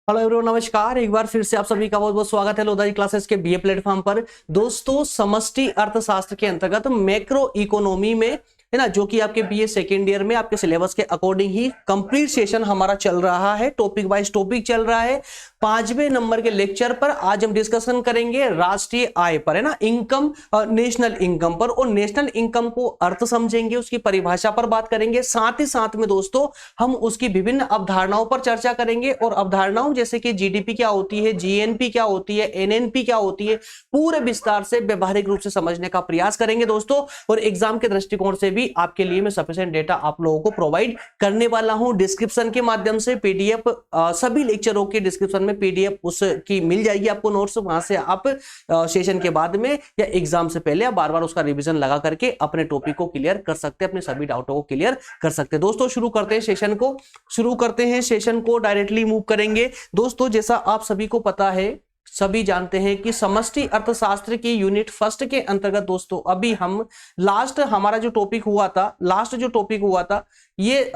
Hello everyone, नमस्कार। एक बार फिर से आप सभी का बहुत बहुत स्वागत है लोधारी क्लासेस के बीए प्लेटफॉर्म पर। दोस्तों, समष्टि अर्थशास्त्र के अंतर्गत मैक्रो इकोनॉमी में है ना, जो कि आपके बीए सेकेंड ईयर में आपके सिलेबस के अकॉर्डिंग ही कंप्लीट सेशन हमारा चल रहा है। टॉपिक वाइज टॉपिक चल रहा है। 5वें नंबर के लेक्चर पर आज हम डिस्कशन करेंगे राष्ट्रीय आय पर, है ना, इनकम, नेशनल इनकम पर। और नेशनल इनकम को अर्थ समझेंगे, उसकी परिभाषा पर बात करेंगे। साथ ही साथ में दोस्तों हम उसकी विभिन्न अवधारणाओं पर चर्चा करेंगे। और अवधारणाओं जैसे कि जीडीपी क्या होती है, जीएनपी क्या होती है, एनएनपी क्या होती है, पूरे विस्तार से व्यवहारिक रूप से समझने का प्रयास करेंगे दोस्तों। और एग्जाम के दृष्टिकोण से भी आपके लिए मैं सफिशिएंट डेटा आप लोगों को प्रोवाइड करने वाला हूं। डिस्क्रिप्शन के माध्यम से पीडीएफ, सभी लेक्चरों के डिस्क्रिप्शन में पीडीएफ उसकी मिल जाएगी आपको, नोट्स। वहां से आप सेशन के बाद में या एग्जाम से पहले आप बार बार उसका रिवीजन लगा करके अपने टॉपिक को क्लियर कर सकते हैं, अपने सभी डाउटों को क्लियर कर सकते हैं। दोस्तों शुरू करते हैं सेशन को डायरेक्टली मूव करेंगे। दोस्तों जैसा आप सभी को पता है, सभी जानते हैं कि समष्टि अर्थशास्त्र की यूनिट फर्स्ट के अंतर्गत दोस्तों अभी हम हमारा जो टॉपिक हुआ था ये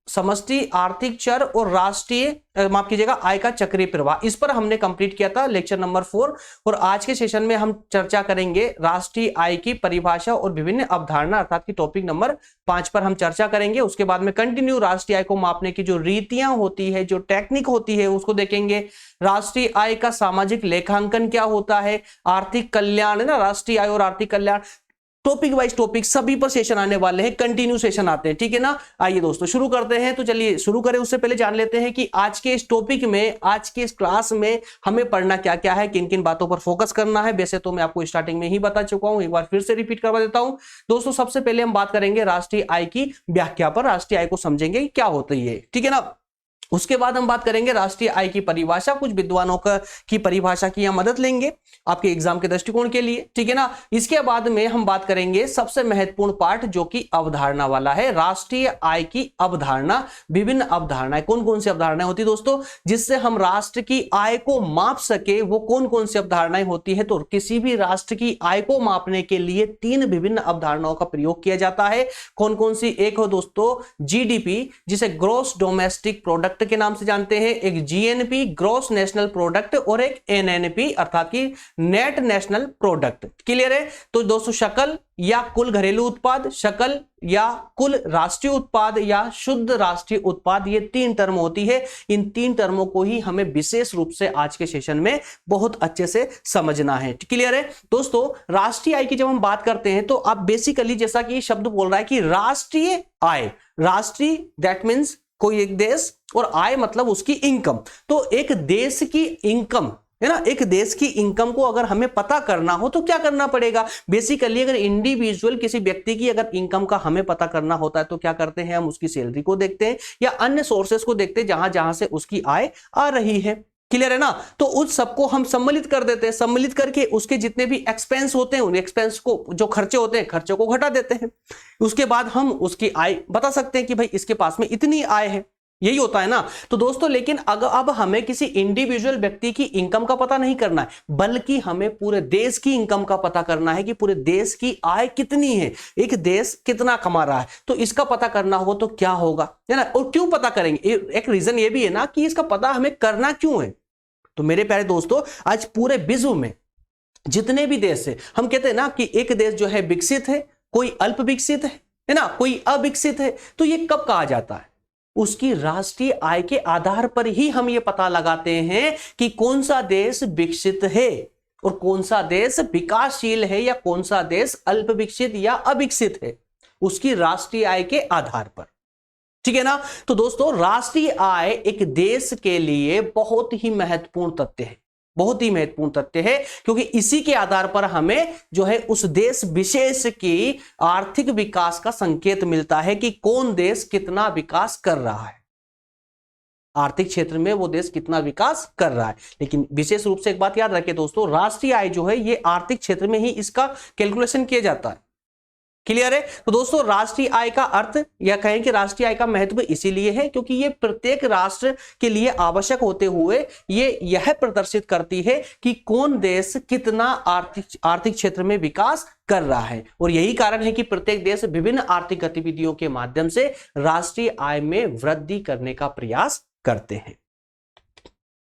समष्टि आर्थिक चर और राष्ट्रीय माफ कीजिएगा आय का चक्रीय प्रवाह, इस पर हमने कंप्लीट किया था लेक्चर नंबर 4। और आज के सेशन में हम चर्चा करेंगे राष्ट्रीय आय की परिभाषा और विभिन्न अवधारणा, अर्थात की टॉपिक नंबर 5 पर हम चर्चा करेंगे। उसके बाद में कंटिन्यू राष्ट्रीय आय को मापने की जो रीतियां होती है, जो टेक्निक होती है, उसको देखेंगे। राष्ट्रीय आय का सामाजिक लेखांकन क्या होता है, आर्थिक कल्याण, है ना, राष्ट्रीय आय और आर्थिक कल्याण, टॉपिक वाइज टॉपिक सभी पर सेशन आने वाले हैं, कंटिन्यू सेशन आते हैं, ठीक है ना। आइए दोस्तों शुरू करते हैं। तो चलिए शुरू करें, उससे पहले जान लेते हैं कि आज के इस टॉपिक में, आज के इस क्लास में हमें पढ़ना क्या क्या है, किन किन बातों पर फोकस करना है। वैसे तो मैं आपको स्टार्टिंग में ही बता चुका हूं, एक बार फिर से रिपीट करवा देता हूं। दोस्तों सबसे पहले हम बात करेंगे राष्ट्रीय आय की व्याख्या पर, राष्ट्रीय आय को समझेंगे क्या होती है, ठीक है ना। उसके बाद हम बात करेंगे राष्ट्रीय आय की परिभाषा, कुछ विद्वानों की परिभाषा की हम मदद लेंगे आपके एग्जाम के दृष्टिकोण के लिए, ठीक है ना। इसके बाद में हम बात करेंगे सबसे महत्वपूर्ण पार्ट जो कि अवधारणा वाला है, राष्ट्रीय आय की अवधारणा। विभिन्न अवधारणाएं, कौन कौन सी अवधारणाएं होती दोस्तों जिससे हम राष्ट्र की आय को माप सके, वो कौन कौन सी अवधारणाएं होती है। तो किसी भी राष्ट्र की आय को मापने के लिए 3 विभिन्न अवधारणाओं का प्रयोग किया जाता है। कौन कौन सी? एक हो दोस्तों जीडीपी, जिसे ग्रॉस डोमेस्टिक प्रोडक्ट के नाम से जानते हैं, एक जीएनपी ग्रॉस नेशनल प्रोडक्ट, और एक एनएनपी अर्थात की नेट नेशनल प्रोडक्ट। क्लियर है? तो दोस्तों शकल या कुल घरेलू उत्पाद, शकल या कुल राष्ट्रीय उत्पाद, या शुद्ध राष्ट्रीय उत्पाद, ये 3 टर्म होती है। इन 3 टर्मों को ही हमें विशेष रूप से आज के सेशन में बहुत अच्छे से समझना है। क्लियर है दोस्तों? राष्ट्रीय आय की जब हम बात करते हैं तो आप बेसिकली, जैसा कि शब्द बोल रहा है कि राष्ट्रीय आय, राष्ट्रीय दैट मीन्स कोई एक देश, और आय मतलब उसकी इनकम। तो एक देश की इनकम, है ना, एक देश की इनकम को अगर हमें पता करना हो तो क्या करना पड़ेगा? बेसिकली अगर इंडिविजुअल किसी व्यक्ति की अगर इनकम का हमें पता करना होता है तो क्या करते हैं, हम उसकी सैलरी को देखते हैं या अन्य सोर्सेस को देखते हैं जहां जहां से उसकी आय आ रही है। क्लियर है ना? तो उस सबको हम सम्मिलित कर देते हैं, सम्मिलित करके उसके जितने भी एक्सपेंस होते हैं, उन एक्सपेंस को, जो खर्चे होते हैं, खर्चों को घटा देते हैं। उसके बाद हम उसकी आय बता सकते हैं कि भाई इसके पास में इतनी आय है, यही होता है ना। तो दोस्तों लेकिन अगर अब हमें किसी इंडिविजुअल व्यक्ति की इनकम का पता नहीं करना है, बल्कि हमें पूरे देश की इनकम का पता करना है कि पूरे देश की आय कितनी है, एक देश कितना कमा रहा है। तो इसका पता करना हो तो क्या होगा, है ना। और क्यों पता करेंगे, एक रीजन ये भी है ना कि इसका पता हमें करना क्यों है। तो मेरे प्यारे दोस्तों, आज पूरे विश्व में जितने भी देश है, हम कहते हैं ना कि एक देश जो है विकसित है, कोई अल्प विकसित है ना, कोई अविकसित है। तो ये कब कहा जाता है? उसकी राष्ट्रीय आय के आधार पर ही हम ये पता लगाते हैं कि कौन सा देश विकसित है और कौन सा देश विकासशील है, या कौन सा देश अल्प विकसित या अविकसित है, उसकी राष्ट्रीय आय के आधार पर, ठीक है ना। तो दोस्तों राष्ट्रीय आय एक देश के लिए बहुत ही महत्वपूर्ण तथ्य है, बहुत ही महत्वपूर्ण तथ्य है, क्योंकि इसी के आधार पर हमें जो है उस देश विशेष की आर्थिक विकास का संकेत मिलता है कि कौन देश कितना विकास कर रहा है, आर्थिक क्षेत्र में वो देश कितना विकास कर रहा है। लेकिन विशेष रूप से एक बात याद रखें दोस्तों, राष्ट्रीय आय जो है ये आर्थिक क्षेत्र में ही इसका कैलकुलेशन किया जाता है। क्लियर है? तो दोस्तों राष्ट्रीय आय का अर्थ, या कहें कि राष्ट्रीय आय का महत्व इसीलिए है क्योंकि ये प्रत्येक राष्ट्र के लिए आवश्यक होते हुए ये यह प्रदर्शित करती है कि कौन देश कितना आर्थिक क्षेत्र में विकास कर रहा है। और यही कारण है कि प्रत्येक देश विभिन्न आर्थिक गतिविधियों के माध्यम से राष्ट्रीय आय में वृद्धि करने का प्रयास करते हैं।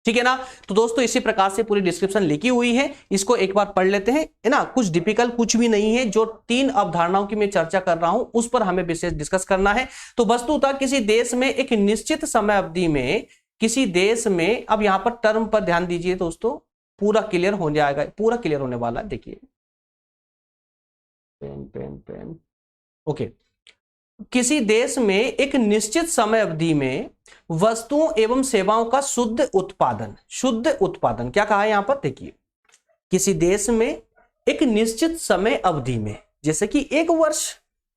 ठीक है ना। तो दोस्तों इसी प्रकार से पूरी डिस्क्रिप्शन लिखी हुई है, इसको एक बार पढ़ लेते हैं, है ना। कुछ डिफिकल्ट कुछ भी नहीं है, जो 3 अवधारणाओं की मैं चर्चा कर रहा हूं उस पर हमें विशेष डिस्कस करना है। तो वस्तुतः किसी देश में एक निश्चित समय अवधि में, किसी देश में, अब यहां पर टर्म पर ध्यान दीजिए दोस्तों, पूरा क्लियर हो जाएगा, पूरा क्लियर होने वाला है। देखिए पेन पेन पेन, ओके। किसी देश में एक निश्चित समय अवधि में वस्तुओं एवं सेवाओं का शुद्ध उत्पादन क्या कहा है यहां पर, देखिए किसी देश में एक निश्चित समय अवधि में, जैसे कि 1 वर्ष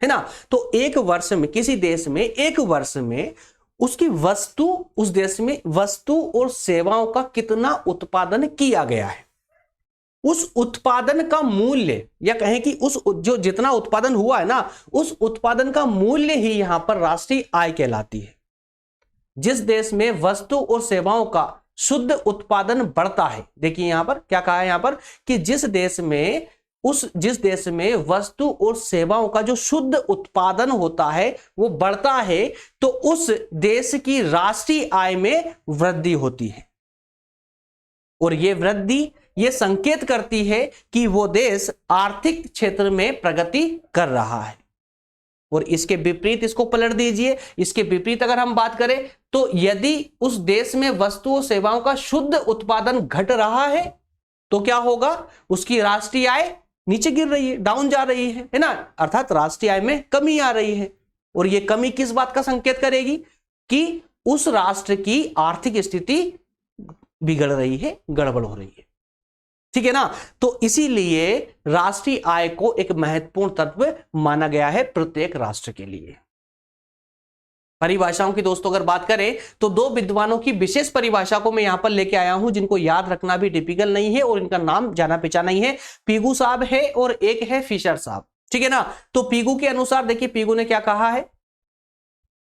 है ना, तो 1 वर्ष में, किसी देश में 1 वर्ष में उसकी वस्तु, उस देश में वस्तु और सेवाओं का कितना उत्पादन किया गया है, उस उत्पादन का मूल्य, या कहें कि उस जो जितना उत्पादन हुआ है ना, उस उत्पादन का मूल्य ही यहां पर राष्ट्रीय आय कहलाती है। जिस देश में वस्तु और सेवाओं का शुद्ध उत्पादन बढ़ता है, देखिए यहां पर क्या कहा है, यहां पर कि जिस देश में वस्तु और सेवाओं का जो शुद्ध उत्पादन होता है वो बढ़ता है, तो उस देश की राष्ट्रीय आय में वृद्धि होती है। और ये वृद्धि ये संकेत करती है कि वो देश आर्थिक क्षेत्र में प्रगति कर रहा है। और इसके विपरीत इसको पलट दीजिए, इसके विपरीत अगर हम बात करें तो यदि उस देश में वस्तुओं सेवाओं का शुद्ध उत्पादन घट रहा है तो क्या होगा, उसकी राष्ट्रीय आय नीचे गिर रही है, डाउन जा रही है ना, अर्थात राष्ट्रीय आय में कमी आ रही है। और यह कमी किस बात का संकेत करेगी कि उस राष्ट्र की आर्थिक स्थिति बिगड़ रही है, गड़बड़ हो रही है, ठीक है ना। तो इसीलिए राष्ट्रीय आय को एक महत्वपूर्ण तत्व माना गया है प्रत्येक राष्ट्र के लिए। परिभाषाओं की दोस्तों अगर बात करें तो 2 विद्वानों की विशेष परिभाषा को मैं यहां पर लेके आया हूं, जिनको याद रखना भी डिफिकल्ट नहीं है और इनका नाम जाना पहचाना ही है। पीगू साहब है और एक है फिशर साहब, ठीक है ना। तो पीगू के अनुसार देखिए, पीगू ने क्या कहा है,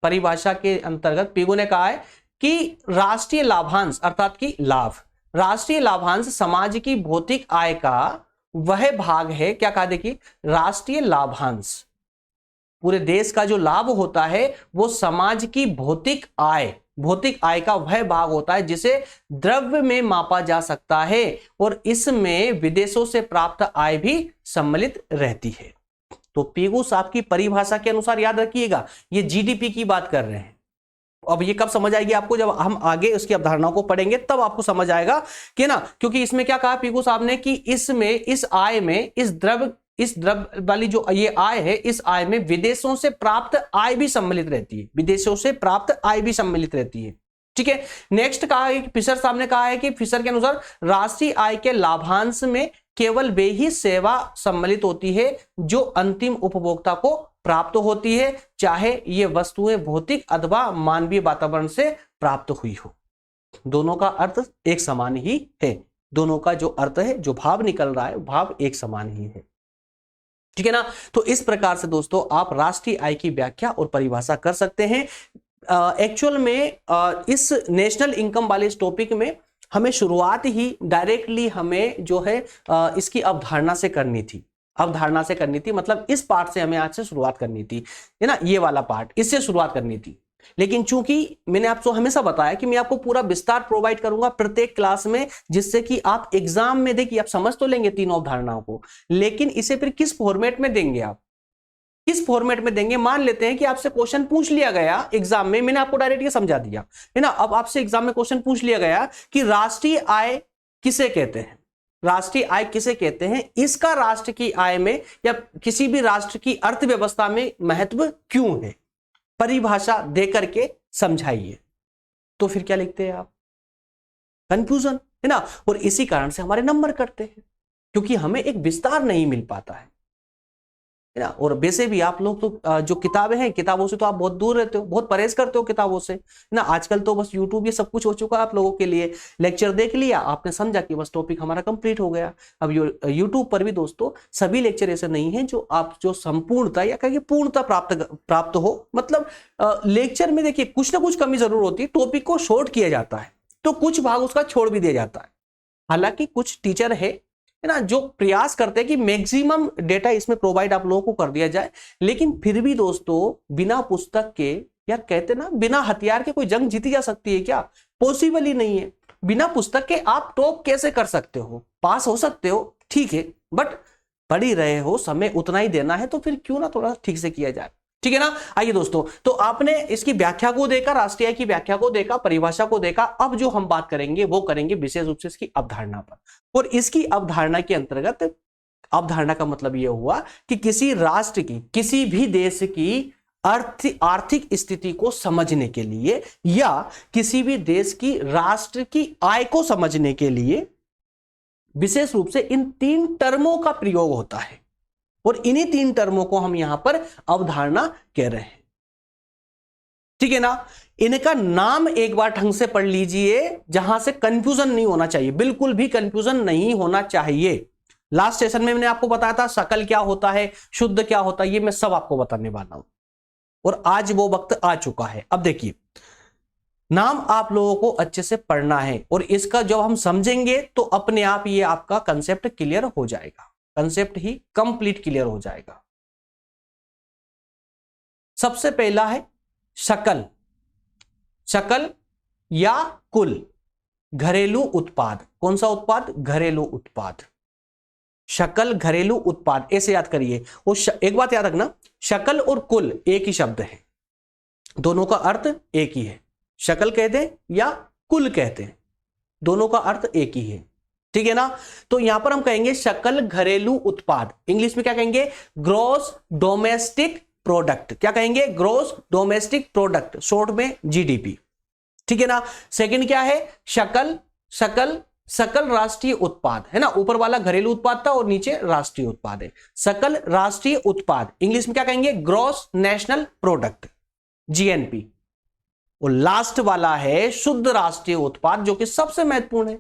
परिभाषा के अंतर्गत पीगू ने कहा है कि राष्ट्रीय लाभांश अर्थात कि लाभ, राष्ट्रीय लाभांश समाज की भौतिक आय का वह भाग है, क्या कहा देखिए, राष्ट्रीय लाभांश पूरे देश का जो लाभ होता है वो समाज की भौतिक आय का वह भाग होता है जिसे द्रव्य में मापा जा सकता है, और इसमें विदेशों से प्राप्त आय भी सम्मिलित रहती है। तो पीगू साहब की परिभाषा के अनुसार याद रखिएगा, ये जीडीपी की बात कर रहे हैं। अब ये कब समझ आएगी आपको, जब हम आगे उसकी अवधारणाओं को पढ़ेंगे तब आपको समझ आएगा कि ना, क्योंकि इसमें क्या कहा पीगू साहब ने कि इसमें, इस आय में, इस द्रव्य वाली जो ये आय है, इस आय में विदेशों से प्राप्त आय भी सम्मिलित रहती है, विदेशों से प्राप्त आय भी सम्मिलित रहती है, ठीक है। नेक्स्ट कहा है कि फिशर साहब ने कहा है कि फिशर के अनुसार राष्ट्रीय आय के लाभांश में केवल वे ही सेवा सम्मिलित होती है जो अंतिम उपभोक्ता को प्राप्त होती है, चाहे ये वस्तुएं भौतिक अथवा मानवीय वातावरण से प्राप्त हुई हो। दोनों का अर्थ एक समान ही है, दोनों का जो अर्थ है, जो भाव निकल रहा है, भाव एक समान ही है, ठीक है ना। तो इस प्रकार से दोस्तों आप राष्ट्रीय आय की व्याख्या और परिभाषा कर सकते हैं। एक्चुअल में इस नेशनल इनकम वाले इस टॉपिक में हमें शुरुआत ही डायरेक्टली हमें जो है इसकी अवधारणा से करनी थी, मतलब इस पार्ट से हमें आज से शुरुआत करनी थी, है ना, ये वाला पार्ट, इससे शुरुआत करनी थी। लेकिन चूंकि मैंने आपको हमेशा बताया कि मैं आपको पूरा विस्तार प्रोवाइड करूंगा प्रत्येक क्लास में, जिससे कि आप एग्जाम में देखिए आप समझ तो लेंगे तीनों अवधारणाओं को, लेकिन इसे फिर किस फॉर्मेट में देंगे, आप किस फॉर्मेट में देंगे। मान लेते हैं कि आपसे क्वेश्चन पूछ लिया गया एग्जाम में, मैंने आपको डायरेक्ट ये समझा दिया है ना, अब आपसे एग्जाम में क्वेश्चन पूछ लिया गया कि राष्ट्रीय आय किसे कहते हैं, राष्ट्रीय आय किसे कहते हैं, इसका राष्ट्र की आय में या किसी भी राष्ट्र की अर्थव्यवस्था में महत्व क्यों है, परिभाषा देकर के समझाइए। तो फिर क्या लिखते हैं आप, कंफ्यूजन, है ना। और इसी कारण से हमारे नंबर कटते हैं, क्योंकि हमें एक विस्तार नहीं मिल पाता है ना। और वैसे भी आप लोग तो जो किताबें हैं, किताबों से तो आप बहुत दूर रहते हो, बहुत परहेज करते हो किताबों से, ना। आजकल तो बस यूट्यूब ये सब कुछ हो चुका है आप लोगों के लिए, लेक्चर देख लिया आपने, समझा कि बस टॉपिक हमारा कंप्लीट हो गया। अब यूट्यूब पर भी दोस्तों सभी लेक्चर ऐसे नहीं है जो आप जो संपूर्णता या कहिए पूर्णता प्राप्त हो, मतलब लेक्चर में देखिए कुछ ना कुछ कमी जरूर होती है, टॉपिक को शॉर्ट किया जाता है तो कुछ भाग उसका छोड़ भी दिया जाता है। हालांकि कुछ टीचर है ना जो प्रयास करते हैं कि मैक्सिमम डेटा इसमें प्रोवाइड आप लोगों को कर दिया जाए, लेकिन फिर भी दोस्तों बिना पुस्तक के, यार कहते ना बिना हथियार के कोई जंग जीती जा सकती है क्या, पॉसिबल ही नहीं है। बिना पुस्तक के आप टॉप कैसे कर सकते हो? पास हो सकते हो, ठीक है, बट पढ़ ही रहे हो, समय उतना ही देना है, तो फिर क्यों ना थोड़ा ठीक से किया जाए, ठीक है ना। आइए दोस्तों, तो आपने इसकी व्याख्या को देखा, राष्ट्रीय की व्याख्या को देखा, परिभाषा को देखा। अब जो हम बात करेंगे वो करेंगे विशेष रूप से इसकी अवधारणा पर। और इसकी अवधारणा के अंतर्गत, अवधारणा का मतलब यह हुआ कि किसी राष्ट्र की, किसी भी देश की आर्थिक स्थिति को समझने के लिए या किसी भी देश की राष्ट्र की आय को समझने के लिए विशेष रूप से इन 3 टर्मों का प्रयोग होता है। और इन्हीं 3 टर्मों को हम यहां पर अवधारणा कह रहे हैं, ठीक है ना। इनका नाम एक बार ढंग से पढ़ लीजिए, जहां से कंफ्यूजन नहीं होना चाहिए, बिल्कुल भी कंफ्यूजन नहीं होना चाहिए। लास्ट सेशन में मैंने आपको बताया था सकल क्या होता है, शुद्ध क्या होता है, ये मैं सब आपको बताने वाला हूं। और आज वो वक्त आ चुका है। अब देखिए, नाम आप लोगों को अच्छे से पढ़ना है, और इसका जब हम समझेंगे तो अपने आप ये आपका कंसेप्ट क्लियर हो जाएगा, कंसेप्ट ही कंप्लीट क्लियर हो जाएगा। सबसे पहला है शकल। शकल या कुल, घरेलू उत्पाद। कौन सा उत्पाद? घरेलू उत्पाद। शकल, घरेलू उत्पाद, ऐसे याद करिए। और एक बात याद रखना, शकल और कुल एक ही शब्द है, दोनों का अर्थ एक ही है। शकल कहते हैं या कुल कहते हैं, दोनों का अर्थ एक ही है, ठीक है ना। तो यहां पर हम कहेंगे शकल घरेलू उत्पाद, इंग्लिश में क्या कहेंगे? Gross domestic product. क्या कहेंगे? ग्रॉस डोमेस्टिक प्रोडक्ट, शॉर्ट में जीडीपी, ठीक है ना। सेकंड क्या है? शकल, शकल सकल राष्ट्रीय उत्पाद है ना, ऊपर वाला घरेलू उत्पाद था और नीचे राष्ट्रीय उत्पाद है। सकल राष्ट्रीय उत्पाद, इंग्लिश में क्या कहेंगे? Gross national product, GNP. और लास्ट वाला है शुद्ध राष्ट्रीय उत्पाद, जो कि सबसे महत्वपूर्ण है।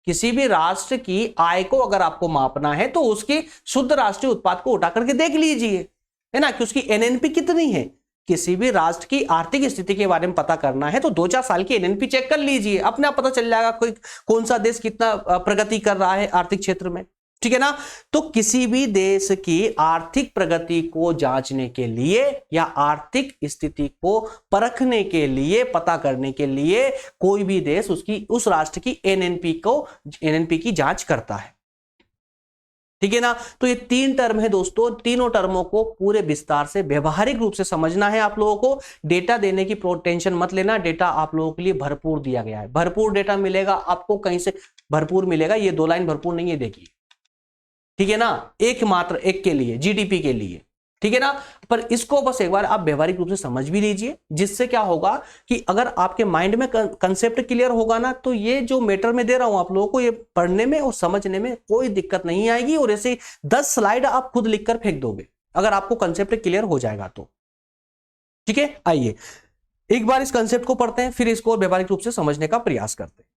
किसी भी राष्ट्र की आय को अगर आपको मापना है तो उसकी शुद्ध राष्ट्रीय उत्पाद को उठा करके देख लीजिए, है ना, कि उसकी एनएनपी कितनी है। किसी भी राष्ट्र की आर्थिक स्थिति के बारे में पता करना है तो 2-4 साल की एनएनपी चेक कर लीजिए, अपने आप पता चल जाएगा कोई कौन सा देश कितना प्रगति कर रहा है आर्थिक क्षेत्र में, ठीक है ना। तो किसी भी देश की आर्थिक प्रगति को जांचने के लिए या आर्थिक स्थिति को परखने के लिए, पता करने के लिए कोई भी देश उस राष्ट्र की एनएनपी की जांच करता है, ठीक है ना। तो ये 3 टर्म है दोस्तों, तीनों टर्मों को पूरे विस्तार से व्यवहारिक रूप से समझना है आप लोगों को। डेटा देने की टेंशन मत लेना, डेटा आप लोगों के लिए भरपूर दिया गया है, भरपूर डेटा मिलेगा आपको, कहीं से भरपूर मिलेगा। ये 2 लाइन भरपूर नहीं है, देखिए, ठीक है ना, एकमात्र एक के लिए, जीडीपी के लिए, ठीक है ना। पर इसको बस एक बार आप व्यवहारिक रूप से समझ भी लीजिए, जिससे क्या होगा कि अगर आपके माइंड में कंसेप्ट क्लियर होगा ना, तो ये जो मैटर में दे रहा हूं आप लोगों को, ये पढ़ने में और समझने में कोई दिक्कत नहीं आएगी। और ऐसे 10 स्लाइड आप खुद लिखकर फेंक दोगे अगर आपको कंसेप्ट क्लियर हो जाएगा तो, ठीक है। आइए एक बार इस कंसेप्ट को पढ़ते हैं, फिर इसको व्यवहारिक रूप से समझने का प्रयास करते हैं।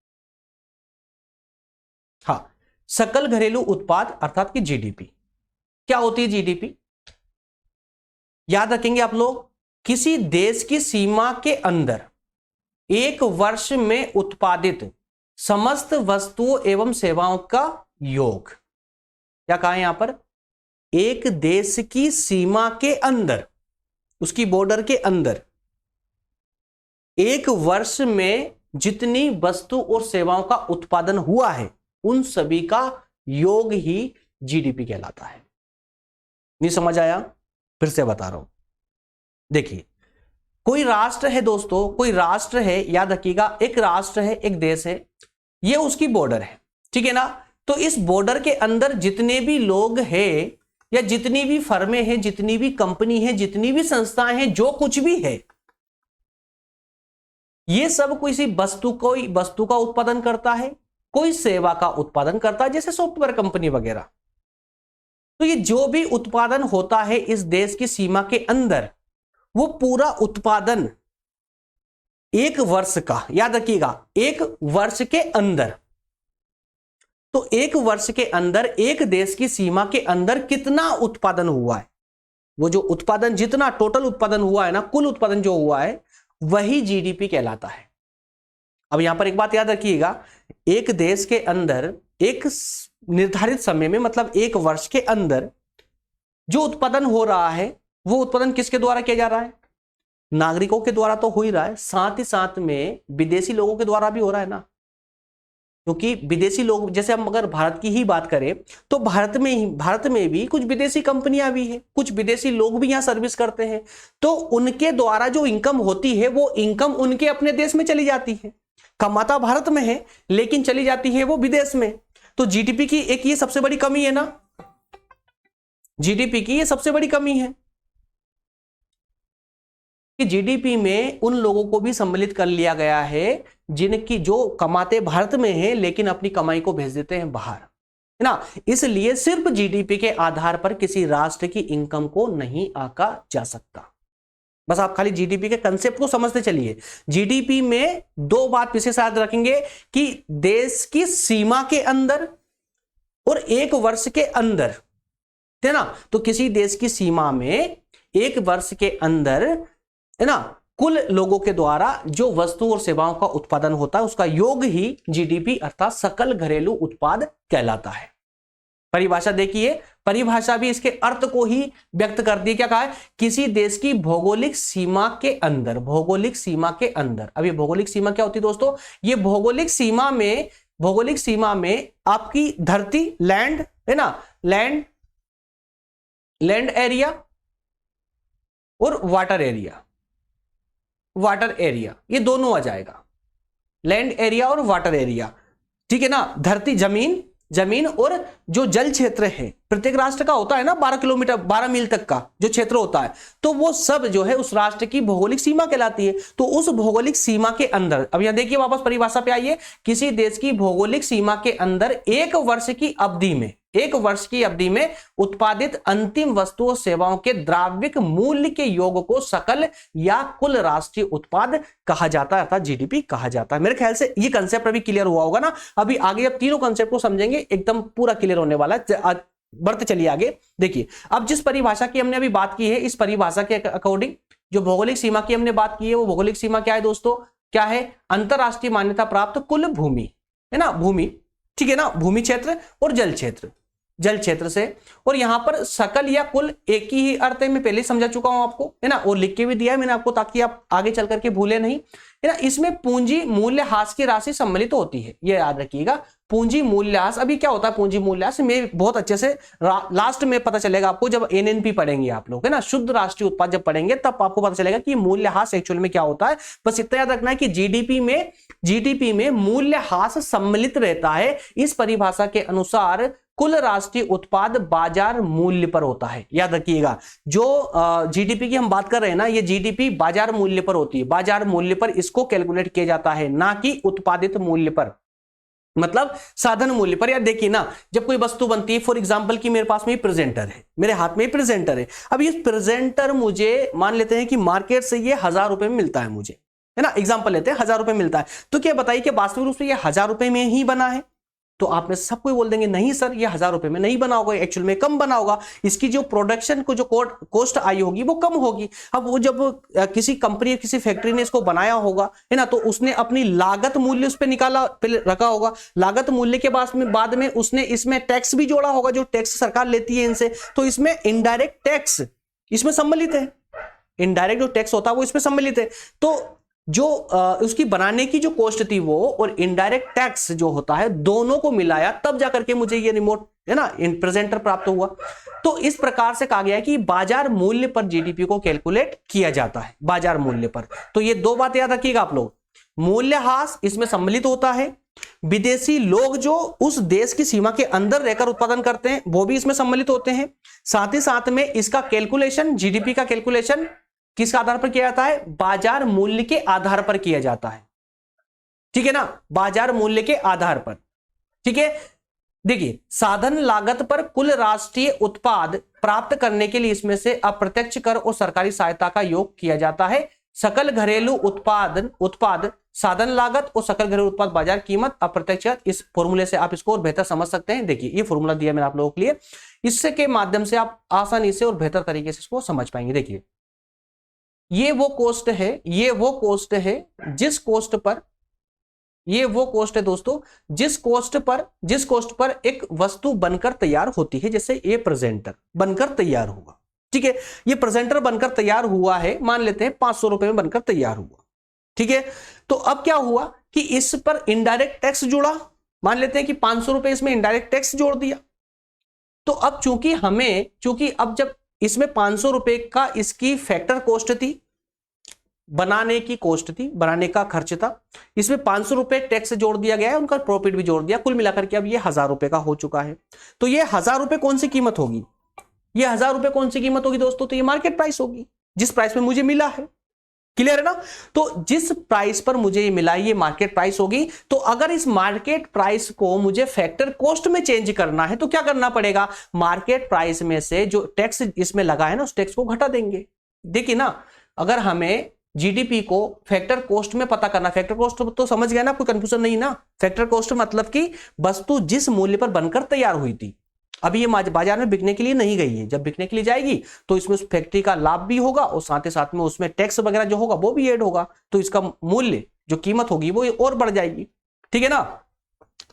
हाँ, सकल घरेलू उत्पाद अर्थात कि जीडीपी। क्या होती है जीडीपी? याद रखेंगे आप लोग, किसी देश की सीमा के अंदर एक वर्ष में उत्पादित समस्त वस्तुओं एवं सेवाओं का योग। क्या कहा है यहां पर? एक देश की सीमा के अंदर, उसकी बॉर्डर के अंदर एक वर्ष में जितनी वस्तु और सेवाओं का उत्पादन हुआ है, उन सभी का योग ही जीडीपी कहलाता है। नहीं समझ आया? फिर से बता रहा हूं, देखिए, कोई राष्ट्र है दोस्तों, कोई राष्ट्र है, याद रखिएगा, एक राष्ट्र है, एक देश है, ये उसकी बॉर्डर है, ठीक है ना। तो इस बॉर्डर के अंदर जितने भी लोग हैं या जितनी भी फर्में हैं, जितनी भी कंपनी है, जितनी भी संस्थाएं हैं, जो कुछ भी है, ये सब कोई वस्तु का उत्पादन करता है, कोई सेवा का उत्पादन करता है, जैसे सॉफ्टवेयर कंपनी वगैरह। तो ये जो भी उत्पादन होता है इस देश की सीमा के अंदर, वो पूरा उत्पादन एक वर्ष का, याद रखिएगा, एक वर्ष के अंदर, तो एक वर्ष के अंदर एक देश की सीमा के अंदर कितना उत्पादन हुआ है, वो जो उत्पादन, जितना टोटल उत्पादन हुआ है ना, कुल उत्पादन जो हुआ है, वही जीडीपी कहलाता है। अब यहां पर एक बात याद रखिएगा, एक देश के अंदर एक निर्धारित समय में, मतलब एक वर्ष के अंदर जो उत्पादन हो रहा है, वो उत्पादन किसके द्वारा किया जा रहा है? नागरिकों के द्वारा तो हो ही रहा है, साथ ही साथ में विदेशी लोगों के द्वारा भी हो रहा है ना। क्योंकि विदेशी लोग, जैसे हम अगर भारत की ही बात करें तो भारत में भी कुछ विदेशी कंपनियां भी हैं, कुछ विदेशी लोग भी यहां सर्विस करते हैं, तो उनके द्वारा जो इनकम होती है वो इनकम उनके अपने देश में चली जाती है। कमाता भारत में है लेकिन चली जाती है वो विदेश में। तो जीडीपी की एक ये सबसे बड़ी कमी है ना, जीडीपी की ये सबसे बड़ी कमी है कि जीडीपी में उन लोगों को भी सम्मिलित कर लिया गया है जिनकी जो कमाते भारत में हैं लेकिन अपनी कमाई को भेज देते हैं बाहर, है ना। इसलिए सिर्फ जीडीपी के आधार पर किसी राष्ट्र की इनकम को नहीं आंका जा सकता। बस आप खाली जीडीपी के कंसेप्ट को समझते चलिए। जीडीपी में दो बात विशेष याद रखेंगे कि देश की सीमा के अंदर और एक वर्ष के अंदर, है ना। तो किसी देश की सीमा में एक वर्ष के अंदर, है ना, कुल लोगों के द्वारा जो वस्तु और सेवाओं का उत्पादन होता है उसका योग ही जीडीपी अर्थात सकल घरेलू उत्पाद कहलाता है। परिभाषा देखिए, परिभाषा भी इसके अर्थ को ही व्यक्त करती है। क्या कहा है? किसी देश की भौगोलिक सीमा के अंदर, भौगोलिक सीमा के अंदर। अब ये भौगोलिक सीमा क्या होती है दोस्तों? ये भौगोलिक सीमा में आपकी धरती, लैंड, है ना, लैंड एरिया और वाटर एरिया, ये दोनों आ जाएगा, लैंड एरिया और वाटर एरिया, ठीक है ना। धरती, जमीन और जो जल क्षेत्र है, प्रत्येक राष्ट्र का होता है ना 12 किलोमीटर 12 मील तक का जो क्षेत्र होता है, तो वो सब जो है उस राष्ट्र की भौगोलिक सीमा कहलाती है। तो उस भौगोलिक सीमा के अंदर, अब यहां देखिए वापस परिभाषा पे आइए, किसी देश की भौगोलिक सीमा के अंदर एक वर्ष की अवधि में उत्पादित अंतिम वस्तुओं सेवाओं के द्रव्यिक मूल्य के योग को सकल या कुल राष्ट्रीय उत्पाद कहा जाता है, अर्थात जीडीपी कहा जाता है। मेरे ख्याल से ये कंसेप्ट अभी क्लियर हुआ होगा ना। अभी आगे जब तीनों कंसेप्ट को समझेंगे एकदम पूरा क्लियर होने वाला है। बढ़ते चलिए आगे। देखिए अब जिस परिभाषा की हमने अभी बात की है, इस परिभाषा के अकॉर्डिंग जो भौगोलिक सीमा की हमने बात की है, वो भौगोलिक सीमा क्या है दोस्तों? क्या है? अंतरराष्ट्रीय मान्यता प्राप्त कुल भूमि, है ना, भूमि, ठीक है ना, भूमि क्षेत्र और जल क्षेत्र से। और यहां पर सकल या कुल एक ही अर्थ है, मैं पहले समझा चुका हूं आपको, है ना, और लिख के भी दिया है मैंने आपको ताकि आप आगे चल करके भूले नहीं, है ना। इसमें पूंजी मूल्यह्रास की राशि सम्मिलित होती है, ये याद रखिएगा। पूंजी मूल्यह्रास, अभी क्या होता है पूंजी मूल्यह्रास में बहुत अच्छे से लास्ट में पता चलेगा आपको, जब एनएनपी पढ़ेंगे आप लोग, है ना, शुद्ध राष्ट्रीय उत्पाद जब पढ़ेंगे तब आपको पता चलेगा कि मूल्यह्रास एक्चुअल में क्या होता है। बस इतना याद रखना है कि जीडीपी में मूल्यह्रास सम्मिलित रहता है। इस परिभाषा के अनुसार कुल राष्ट्रीय उत्पाद बाजार मूल्य पर होता है, याद रखिएगा। जो जीडीपी की हम बात कर रहे हैं ना, ये जीडीपी बाजार मूल्य पर होती है, बाजार मूल्य पर इसको कैलकुलेट किया जाता है, ना कि उत्पादित मूल्य पर, मतलब साधन मूल्य पर। यार देखिए ना, जब कोई वस्तु बनती है, फॉर एग्जांपल कि मेरे पास में प्रेजेंटर है, मेरे हाथ में प्रेजेंटर है। अब ये प्रेजेंटर मुझे मान लेते हैं कि मार्केट से ये 1000 रुपए में मिलता है मुझे, है ना, एग्जांपल लेते हैं 1000 रुपए मिलता है। तो क्या बताइए कि वास्तविक रूप से ये 1000 रुपए में ही बना है? तो आप में सब कोई बोल देंगे नहीं सर, ये 1000 रुपए में नहीं बना होगा, एक्चुअल में कम बना होगा, इसकी जो प्रोडक्शन को जो कॉस्ट आई होगी वो कम होगी। अब वो जब किसी कंपनी किसी फैक्ट्री ने इसको बनाया होगा, है ना, तो उसने अपनी लागत मूल्य उस पर निकाला, रखा होगा। लागत मूल्य के बाद में उसने इसमें टैक्स भी जोड़ा होगा, जो टैक्स सरकार लेती है इनसे, तो इसमें इनडायरेक्ट टैक्स इसमें सम्मिलित है, इनडायरेक्ट जो टैक्स होता है वो इसमें सम्मिलित है। तो जो उसकी बनाने की जो कॉस्ट थी वो और इनडायरेक्ट टैक्स जो होता है, दोनों को मिलाया तब जाकर के मुझे ये रिमोट, है ना, प्रेजेंटर प्राप्त हुआ। तो इस प्रकार से कहा गया है कि बाजार मूल्य पर जीडीपी को कैलकुलेट किया जाता है, बाजार मूल्य पर। तो ये दो बातें याद रखिएगा आप लोग, मूल्यह्रास इसमें सम्मिलित होता है, विदेशी लोग जो उस देश की सीमा के अंदर रहकर उत्पादन करते हैं वो भी इसमें सम्मिलित होते हैं। साथ ही साथ में इसका कैलकुलेशन, जीडीपी का कैलकुलेशन किस आधार पर किया जाता है? बाजार मूल्य के आधार पर किया जाता है, ठीक है ना, बाजार मूल्य के आधार पर, ठीक है। देखिए साधन लागत पर कुल राष्ट्रीय उत्पाद प्राप्त करने के लिए इसमें से अप्रत्यक्ष कर और सरकारी सहायता का योग किया जाता है। सकल घरेलू उत्पाद साधन लागत और सकल घरेलू उत्पाद बाजार कीमत अप्रत्यक्ष। इस फॉर्मूले से आप इसको और बेहतर समझ सकते हैं। देखिए ये फॉर्मूला दिया मैंने आप लोगों के लिए, इससे के माध्यम से आप आसानी से और बेहतर तरीके से इसको समझ पाएंगे। देखिए ये वो कॉस्ट है जिस कॉस्ट पर, ये वो कॉस्ट है दोस्तों जिस कॉस्ट पर एक वस्तु बनकर तैयार होती है। जैसे ये प्रेजेंटर बनकर तैयार हुआ, ठीक है, ये प्रेजेंटर बनकर तैयार हुआ है, मान लेते हैं 500 रुपए में बनकर तैयार हुआ, ठीक है। तो अब क्या हुआ कि इस पर इनडायरेक्ट टैक्स जुड़ा, मान लेते हैं कि 500 रुपए इसमें इनडायरेक्ट टैक्स जोड़ दिया। तो अब चूंकि अब जब इसमें 500 रुपए का इसकी फैक्टर कॉस्ट थी, बनाने की कॉस्ट थी, बनाने का खर्च था, इसमें 500 रुपए टैक्स जोड़ दिया गया है, उनका प्रॉफिट भी जोड़ दिया, कुल मिलाकर के अब ये 1000 रुपए का हो चुका है। तो ये 1000 रुपए कौन सी कीमत होगी? ये 1000 रुपए कौन सी कीमत होगी दोस्तों? तो ये मार्केट प्राइस होगी, जिस प्राइस में मुझे मिला है। क्लियर है ना? तो जिस प्राइस पर मुझे ये मिला ये मार्केट प्राइस होगी। तो अगर इस मार्केट प्राइस को मुझे फैक्टर कॉस्ट में चेंज करना है तो क्या करना पड़ेगा? मार्केट प्राइस में से जो टैक्स इसमें लगा है ना, उस टैक्स को घटा देंगे। देखिए ना, अगर हमें जीडीपी को फैक्टर कॉस्ट में पता करना, फैक्टर कॉस्ट तो समझ गया ना, कोई कंफ्यूजन नहीं ना। फैक्टर कॉस्ट मतलब कि वस्तु जिस मूल्य पर बनकर तैयार हुई थी, अभी ये बाजार में बिकने के लिए नहीं गई है, जब बिकने के लिए जाएगी तो इसमें उस फैक्ट्री का लाभ भी होगा और साथ ही साथ में उसमें टैक्स वगैरह जो होगा वो भी ऐड होगा, तो इसका मूल्य जो कीमत होगी वो और बढ़ जाएगी। ठीक है ना?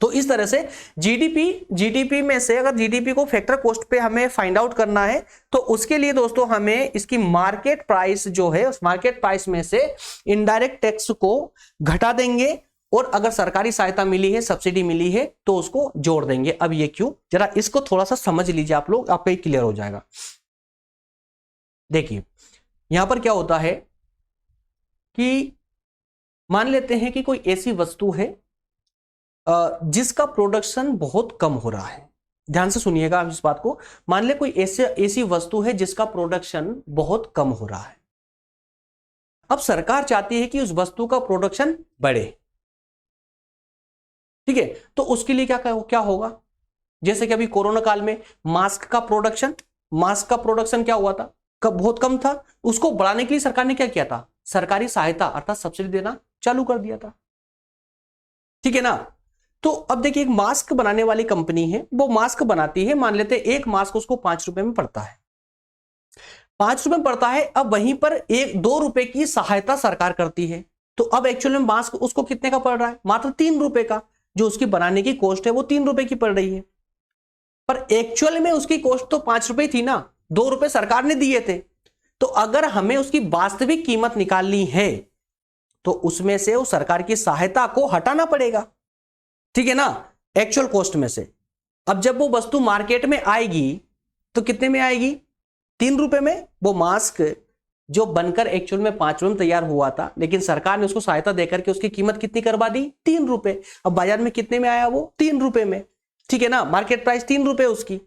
तो इस तरह से जीडीपी में से अगर जीडीपी को फैक्टर कॉस्ट पे हमें फाइंड आउट करना है तो उसके लिए दोस्तों हमें इसकी मार्केट प्राइस जो है उस मार्केट प्राइस में से इनडायरेक्ट टैक्स को घटा देंगे और अगर सरकारी सहायता मिली है, सब्सिडी मिली है तो उसको जोड़ देंगे। अब ये क्यों, जरा इसको थोड़ा सा समझ लीजिए आप लोग, आपको क्लियर हो जाएगा। देखिए यहां पर क्या होता है कि मान लेते हैं कि कोई ऐसी वस्तु है जिसका प्रोडक्शन बहुत कम हो रहा है। ध्यान से सुनिएगा आप इस बात को। मान ले कोई ऐसी वस्तु है जिसका प्रोडक्शन बहुत कम हो रहा है। अब सरकार चाहती है कि उस वस्तु का प्रोडक्शन बढ़े। ठीक है, तो उसके लिए क्या होगा? जैसे कि अभी कोरोना काल में मास्क का प्रोडक्शन क्या हुआ था? बहुत कम था। उसको बढ़ाने के लिए सरकार ने क्या किया था? सरकारी सहायता अर्थात सब्सिडी देना चालू कर दिया था। ठीक है ना? तो अब देखिए एक मास्क बनाने वाली कंपनी है, वो मास्क बनाती है, मान लेते हैं एक मास्क उसको 5 रुपए में पड़ता है, 5 रुपए में पड़ता है। अब वहीं पर 2 रुपए की सहायता सरकार करती है, तो अब एक्चुअल में मास्क उसको कितने का पड़ रहा है? मात्र 3 रुपए का। जो उसकी बनाने की कॉस्ट है वो 3 रुपए की पड़ रही है, पर एक्चुअल में उसकी कॉस्ट तो 5 रुपए थी ना, 2 रुपए सरकार ने दिए थे। तो अगर हमें उसकी वास्तविक कीमत निकालनी है तो उसमें से उस सरकार की सहायता को हटाना पड़ेगा। ठीक है ना? एक्चुअल कॉस्ट में से। अब जब वो वस्तु मार्केट में आएगी तो कितने में आएगी? 3 रुपए में। वो मास्क जो बनकर एक्चुअल में 5 रुपए में तैयार हुआ था, लेकिन सरकार ने उसको सहायता देकर के उसकी कीमत कितनी करवा दी? 3 रुपए। अब बाजार में कितने में आया वो? 3 रुपए में। ठीक है ना? मार्केट प्राइस 3 रुपए उसकी,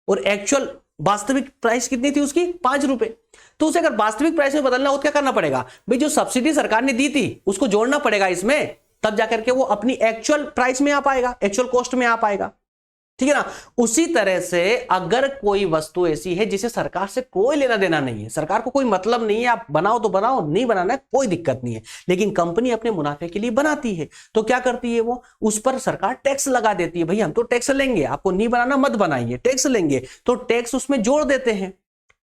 और एक्चुअल वास्तविक प्राइस कितनी थी उसकी? 5 रुपए। तो उसे अगर वास्तविक प्राइस में बदलना हो तो क्या करना पड़ेगा भाई? जो सब्सिडी सरकार ने दी थी उसको जोड़ना पड़ेगा इसमें, तब जाकर के वो अपनी एक्चुअल प्राइस में आ पाएगा, एक्चुअल कॉस्ट में आ पाएगा। ठीक है ना? उसी तरह से अगर कोई वस्तु ऐसी है जिसे सरकार से कोई लेना देना नहीं है, सरकार को कोई मतलब नहीं है, आप बनाओ तो बनाओ, नहीं बनाना है कोई दिक्कत नहीं है, लेकिन कंपनी अपने मुनाफे के लिए बनाती है, तो क्या करती है वो? उस पर सरकार टैक्स लगा देती है। भाई हम तो टैक्स लेंगे, आपको नहीं बनाना मत बनाइए, टैक्स लेंगे, तो टैक्स उसमें जोड़ देते हैं।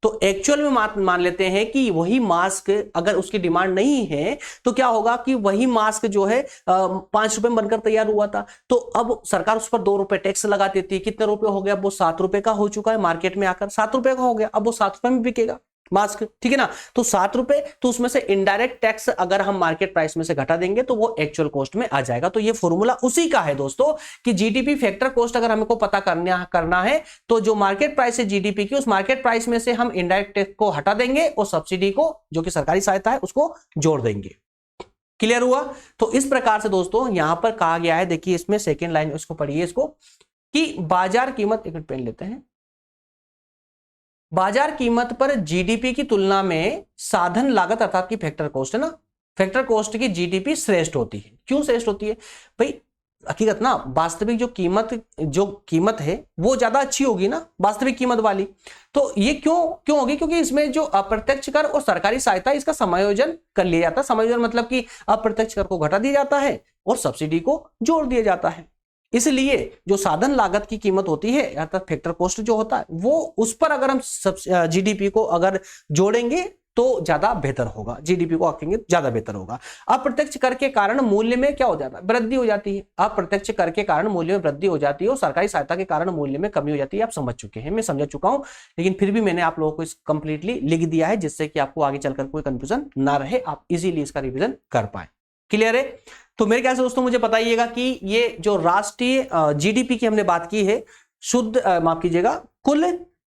तो एक्चुअल में मान लेते हैं कि वही मास्क अगर उसकी डिमांड नहीं है तो क्या होगा कि वही मास्क जो है 5 रुपए में बनकर तैयार हुआ था, तो अब सरकार उस पर 2 रुपए टैक्स लगा देती है। कितने रुपए हो गया? वो 7 रुपए का हो चुका है, मार्केट में आकर 7 रुपए का हो गया। अब वो 7 रुपए में बिकेगा मास्क। ठीक है ना? तो 7 रुपए, तो उसमें से इनडायरेक्ट टैक्स अगर हम मार्केट प्राइस में से घटा देंगे तो वो एक्चुअल कॉस्ट में आ जाएगा। तो ये फॉर्मूला उसी का है दोस्तों कि जीडीपी फैक्टर कॉस्ट अगर हमको पता करना है तो जो मार्केट प्राइस है जीडीपी की, उस मार्केट प्राइस में से हम इनडायरेक्ट टैक्स को हटा देंगे और सब्सिडी को, जो कि सरकारी सहायता है, उसको जोड़ देंगे। क्लियर हुआ? तो इस प्रकार से दोस्तों यहां पर कहा गया है, देखिए इसमें सेकेंड लाइन इसको पढ़िए इसको, कि बाजार कीमत, एक मिनट पेन लेते हैं, बाजार कीमत पर जीडीपी की तुलना में साधन लागत अर्थात की फैक्टर कॉस्ट है ना, फैक्टर कॉस्ट की जीडीपी श्रेष्ठ होती है। क्यों श्रेष्ठ होती है भाई? हकीकत ना, वास्तविक जो कीमत है वो ज्यादा अच्छी होगी ना, वास्तविक कीमत वाली। तो ये क्यों होगी? क्योंकि इसमें जो अप्रत्यक्ष कर और सरकारी सहायता, इसका समायोजन कर लिया जाता है। समायोजन मतलब कि अप्रत्यक्ष कर को घटा दिया जाता है और सब्सिडी को जोड़ दिया जाता है। इसलिए जो साधन लागत की कीमत होती है अर्थात फैक्टर कॉस्ट जो होता है, वो उस पर अगर हम जीडीपी को अगर जोड़ेंगे तो ज्यादा बेहतर होगा, जीडीपी को आंकेंगे ज्यादा बेहतर होगा। अप्रत्यक्ष कर के कारण मूल्य में क्या हो जाता है? वृद्धि हो जाती है। अप्रत्यक्ष कर के कारण मूल्य में वृद्धि हो जाती है और सरकारी सहायता के कारण मूल्य में कमी हो जाती है। आप समझ चुके हैं, मैं समझा चुका हूं, लेकिन फिर भी मैंने आप लोगों को इस कंप्लीटली लिख दिया है जिससे कि आपको आगे चलकर कोई कंफ्यूजन ना रहे, आप इजीली इसका रिवीजन कर पाए। क्लियर है? तो मेरे ख्याल से दोस्तों मुझे बताइएगा कि ये जो राष्ट्रीय जीडीपी की हमने बात की है, शुद्ध माफ कीजिएगा, कुल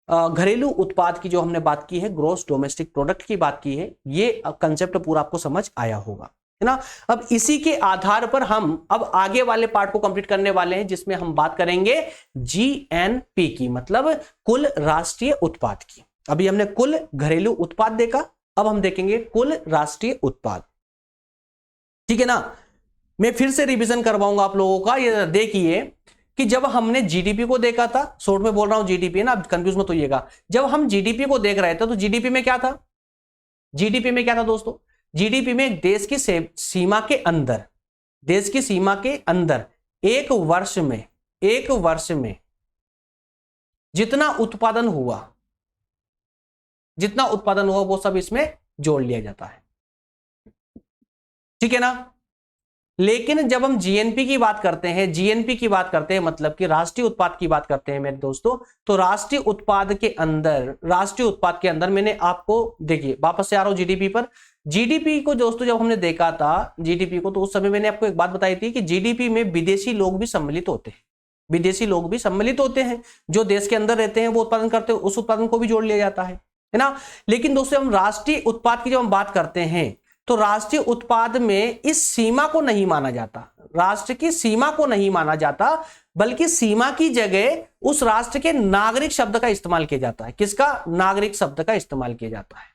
घरेलू उत्पाद की जो हमने बात की है, ग्रॉस डोमेस्टिक प्रोडक्ट की बात की है, ये कंसेप्ट पूरा आपको समझ आया होगा, है ना। अब इसी के आधार पर हम अब आगे वाले पार्ट को कंप्लीट करने वाले हैं, जिसमें हम बात करेंगे जीएनपी की, मतलब कुल राष्ट्रीय उत्पाद की। अभी हमने कुल घरेलू उत्पाद देखा, अब हम देखेंगे कुल राष्ट्रीय उत्पाद, ठीक है ना। मैं फिर से रिवीजन करवाऊंगा आप लोगों का। ये देखिए कि जब हमने जीडीपी को देखा था, शॉर्ट में बोल रहा हूं जीडीपी, है ना, कंफ्यूज मत होइएगा। जब हम जीडीपी को देख रहे थे तो जीडीपी में क्या था, जीडीपी में क्या था दोस्तों, जीडीपी में देश की सीमा के अंदर, देश की सीमा के अंदर एक वर्ष में जितना उत्पादन हुआ वो सब इसमें जोड़ लिया जाता है, ठीक है ना। लेकिन जब हम जीएनपी की बात करते हैं, जीएनपी की बात करते हैं मतलब कि राष्ट्रीय उत्पाद की बात करते हैं मेरे दोस्तों, तो राष्ट्रीय उत्पाद के अंदर मैंने आपको, देखिए वापस से आ रहा हूं जीडीपी पर। जीडीपी को दोस्तों जब हमने देखा था जीडीपी को, तो उस समय मैंने आपको एक बात बताई थी कि जीडीपी में विदेशी लोग भी सम्मिलित होते हैं, विदेशी लोग भी सम्मिलित होते हैं, जो देश के अंदर रहते हैं वो उत्पादन करते हैं, उस उत्पादन को भी जोड़ लिया जाता है ना। लेकिन दोस्तों हम राष्ट्रीय उत्पाद की जब हम बात करते हैं तो राष्ट्रीय उत्पाद में इस सीमा को नहीं माना जाता, राष्ट्र की सीमा को नहीं माना जाता, बल्कि सीमा की जगह उस राष्ट्र के नागरिक शब्द का इस्तेमाल किया जाता है। किसका? नागरिक शब्द का इस्तेमाल किया जाता है,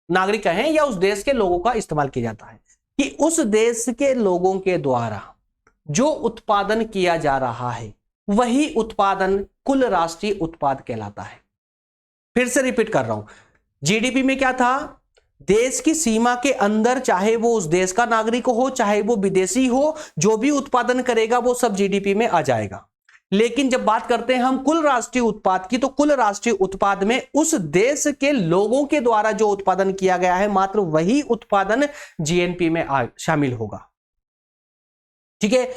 नागरिक कहें या उस देश के लोगों का इस्तेमाल किया जाता है कि उस देश के लोगों के द्वारा जो उत्पादन किया जा रहा है वही उत्पादन कुल राष्ट्रीय उत्पाद कहलाता है। फिर से रिपीट कर रहा हूं, जीडीपी में क्या था, देश की सीमा के अंदर चाहे वो उस देश का नागरिक हो चाहे वो विदेशी हो, जो भी उत्पादन करेगा वो सब जीडीपी में आ जाएगा। लेकिन जब बात करते हैं हम कुल राष्ट्रीय उत्पाद की, तो कुल राष्ट्रीय उत्पाद में उस देश के लोगों के द्वारा जो उत्पादन किया गया है मात्र वही उत्पादन जीएनपी में शामिल होगा, ठीक है।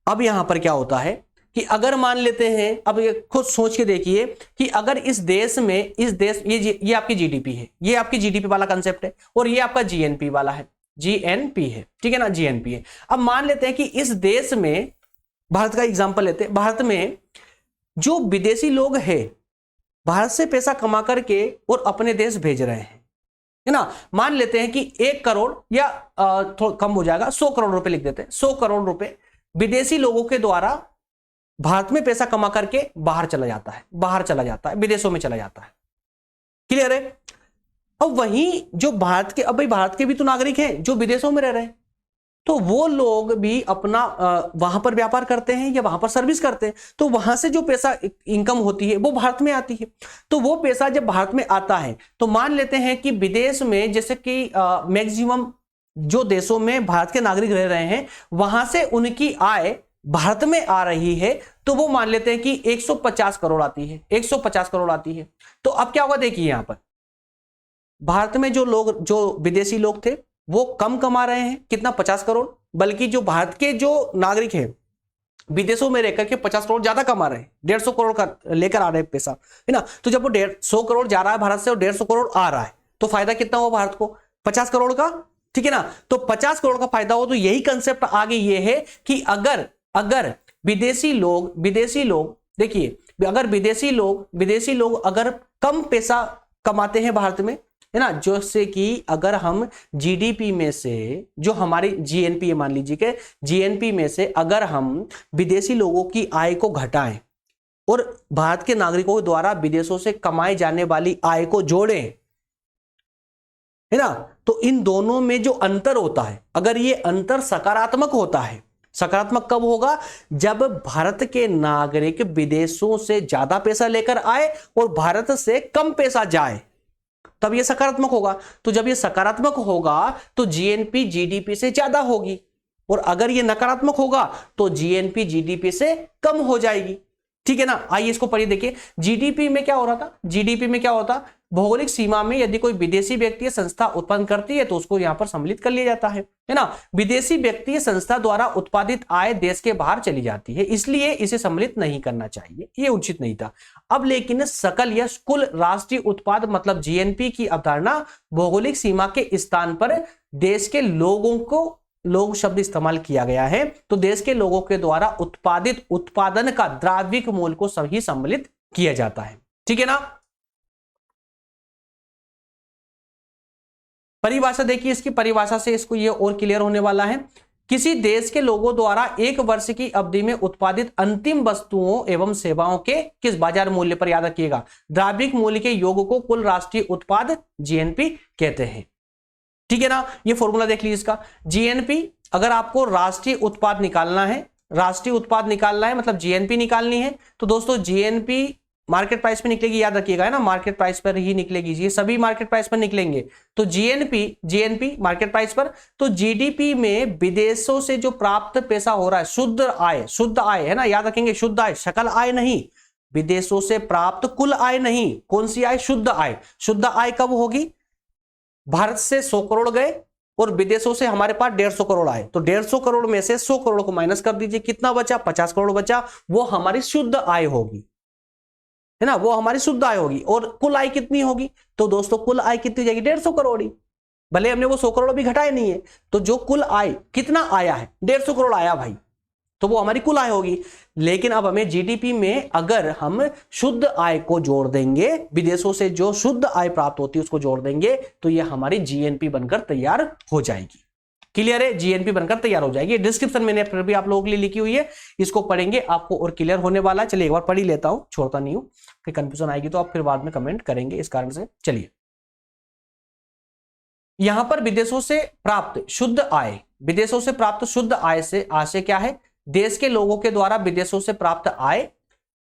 अब यहां पर क्या होता है कि अगर मान लेते हैं, अब ये खुद सोच के देखिए कि अगर इस देश में, ये आपकी जीडीपी है, ये आपकी जीडीपी वाला कंसेप्ट है, और ये आपका जीएनपी वाला है, जीएनपी है, ठीक है ना, जीएनपी है। अब मान लेते हैं कि इस देश में, भारत का एग्जांपल लेते हैं, भारत में जो विदेशी लोग हैं भारत से पैसा कमा करके और अपने देश भेज रहे हैं, है ना। मान लेते हैं कि 1 करोड़ या थोड़ा कम हो जाएगा, 100 करोड़ रुपए लिख देते हैं, 100 करोड़ रुपए विदेशी लोगों के द्वारा भारत में पैसा कमा करके बाहर चला जाता है, विदेशों में चला जाता है, क्लियर है। अब वहीं जो भारत के, अब भाई भारत के भी तो नागरिक हैं जो विदेशों में रह रहे हैं, तो वो लोग भी अपना वहां पर व्यापार करते हैं या वहां पर सर्विस करते हैं, तो वहां से जो पैसा इनकम होती है वो भारत में आती है। तो वो पैसा जब भारत में आता है तो मान लेते हैं कि विदेश में, जैसे कि मैक्सिमम जो देशों में भारत के नागरिक रह रहे हैं वहां से उनकी आय भारत में आ रही है, तो वो मान लेते हैं कि 150 करोड़ आती है, 150 करोड़ आती है। तो अब क्या होगा, देखिए यहां पर भारत में जो विदेशी लोग थे वो कम कमा रहे हैं, कितना, 50 करोड़, बल्कि जो भारत के जो नागरिक हैं विदेशों में रहकर के 50 करोड़ ज्यादा कमा रहे हैं, 150 करोड़ का लेकर आ रहे हैं पैसा, है ना। तो जब वो 150 करोड़ जा रहा है भारत से और 150 करोड़ आ रहा है, तो फायदा कितना हुआ भारत को, 50 करोड़ का, ठीक है ना। तो 50 करोड़ का फायदा हो, तो यही कंसेप्ट आगे ये है कि अगर विदेशी लोग देखिए, अगर विदेशी लोग अगर कम पैसा कमाते हैं भारत में, है ना, जैसे कि अगर हम जीडीपी में से, जो हमारी जीएनपी है मान लीजिए कि जीएनपी में से अगर हम विदेशी लोगों की आय को घटाएं और भारत के नागरिकों द्वारा विदेशों से कमाई जाने वाली आय को जोड़ें, है ना, तो इन दोनों में जो अंतर होता है, अगर ये अंतर सकारात्मक होता है, सकारात्मक कब होगा, जब भारत के नागरिक विदेशों से ज्यादा पैसा लेकर आए और भारत से कम पैसा जाए, तब ये सकारात्मक होगा। तो जब ये सकारात्मक होगा तो जीएनपी जीडीपी से ज्यादा होगी, और अगर ये नकारात्मक होगा तो जीएनपी जीडीपी से कम हो जाएगी, ठीक है ना। आइए इसको पढ़िए, देखिए जीडीपी में क्या हो रहा था, जीडीपी में क्या होता, भौगोलिक सीमा में यदि कोई विदेशी व्यक्ति या संस्था उत्पन्न करती है तो उसको यहां पर सम्मिलित कर लिया जाता है ना। विदेशी व्यक्ति या संस्था द्वारा उत्पादित आय देश के बाहर चली जाती है, इसलिए इसे सम्मिलित नहीं करना चाहिए, ये उचित नहीं था। अब लेकिन सकल या कुल राष्ट्रीय उत्पाद मतलब जीएनपी की अवधारणा भौगोलिक सीमा के स्थान पर देश के लोगों को, लोग शब्द इस्तेमाल किया गया है, तो देश के लोगों के द्वारा उत्पादित उत्पादन का द्रव्यिक मूल्य को सही सम्मिलित किया जाता है। ठीक है ना। परिभाषा देखिए, इसकी परिभाषा से इसको ये और क्लियर होने वाला है। किसी देश के लोगों द्वारा एक वर्ष की अवधि में उत्पादित अंतिम वस्तुओं एवं सेवाओं के किस बाजार मूल्य पर, याद रखिएगा, द्रव्यिक मूल्य के योग को कुल राष्ट्रीय उत्पाद जीएनपी कहते हैं। ठीक है ना। ये फॉर्मूला देख लीजिए इसका, जीएनपी अगर आपको राष्ट्रीय उत्पाद निकालना है, राष्ट्रीय उत्पाद निकालना है मतलब जीएनपी निकालनी है, तो दोस्तों जीएनपी मार्केट प्राइस पे निकलेगी, याद रखिएगा, है ना, मार्केट प्राइस पर ही निकलेगी, ये सभी मार्केट प्राइस पर निकलेंगे। तो जीएनपी मार्केट प्राइस पर, तो जीडीपी में विदेशों से जो प्राप्त पैसा हो रहा है, शुद्ध आय है ना, याद रखेंगे, शुद्ध आय, सकल आय नहीं, विदेशों से प्राप्त कुल आय नहीं, कौन सी आय, शुद्ध आय। शुद्ध आय कब होगी, भारत से 100 करोड़ गए और विदेशों से हमारे पास 150 करोड़ आए, तो 150 करोड़ में से 100 करोड़ को माइनस कर दीजिए, कितना बचा, 50 करोड़ बचा, वो हमारी शुद्ध आय होगी, है ना, वो हमारी शुद्ध आय होगी। और कुल आय कितनी होगी, तो दोस्तों कुल आय कितनी जाएगी, 150 करोड़ ही, भले हमने वो 100 करोड़ भी घटाए नहीं है, तो जो कुल आय कितना आया है, 150 करोड़ आया भाई, तो वो हमारी कुल आय होगी। लेकिन अब हमें जीडीपी में अगर हम शुद्ध आय को जोड़ देंगे, विदेशों से जो शुद्ध आय प्राप्त होती है उसको जोड़ देंगे, तो ये हमारी जीएनपी बनकर तैयार हो जाएगी। क्लियर है, जीएनपी बनकर तैयार हो जाएगी। डिस्क्रिप्शन मैंने फिर भी आप लोगों के लिए लिखी हुई है, इसको पढ़ेंगे आपको और क्लियर होने वाला है। चलिए एक बार पढ़ ही लेता हूं, छोड़ता नहीं हूं, कि कंफ्यूजन आएगी तो आप फिर बाद में कमेंट करेंगे, इस कारण से। चलिए, यहां पर विदेशों से प्राप्त शुद्ध आय, विदेशों से प्राप्त शुद्ध आय से आशय क्या है, देश के लोगों के द्वारा विदेशों से प्राप्त आय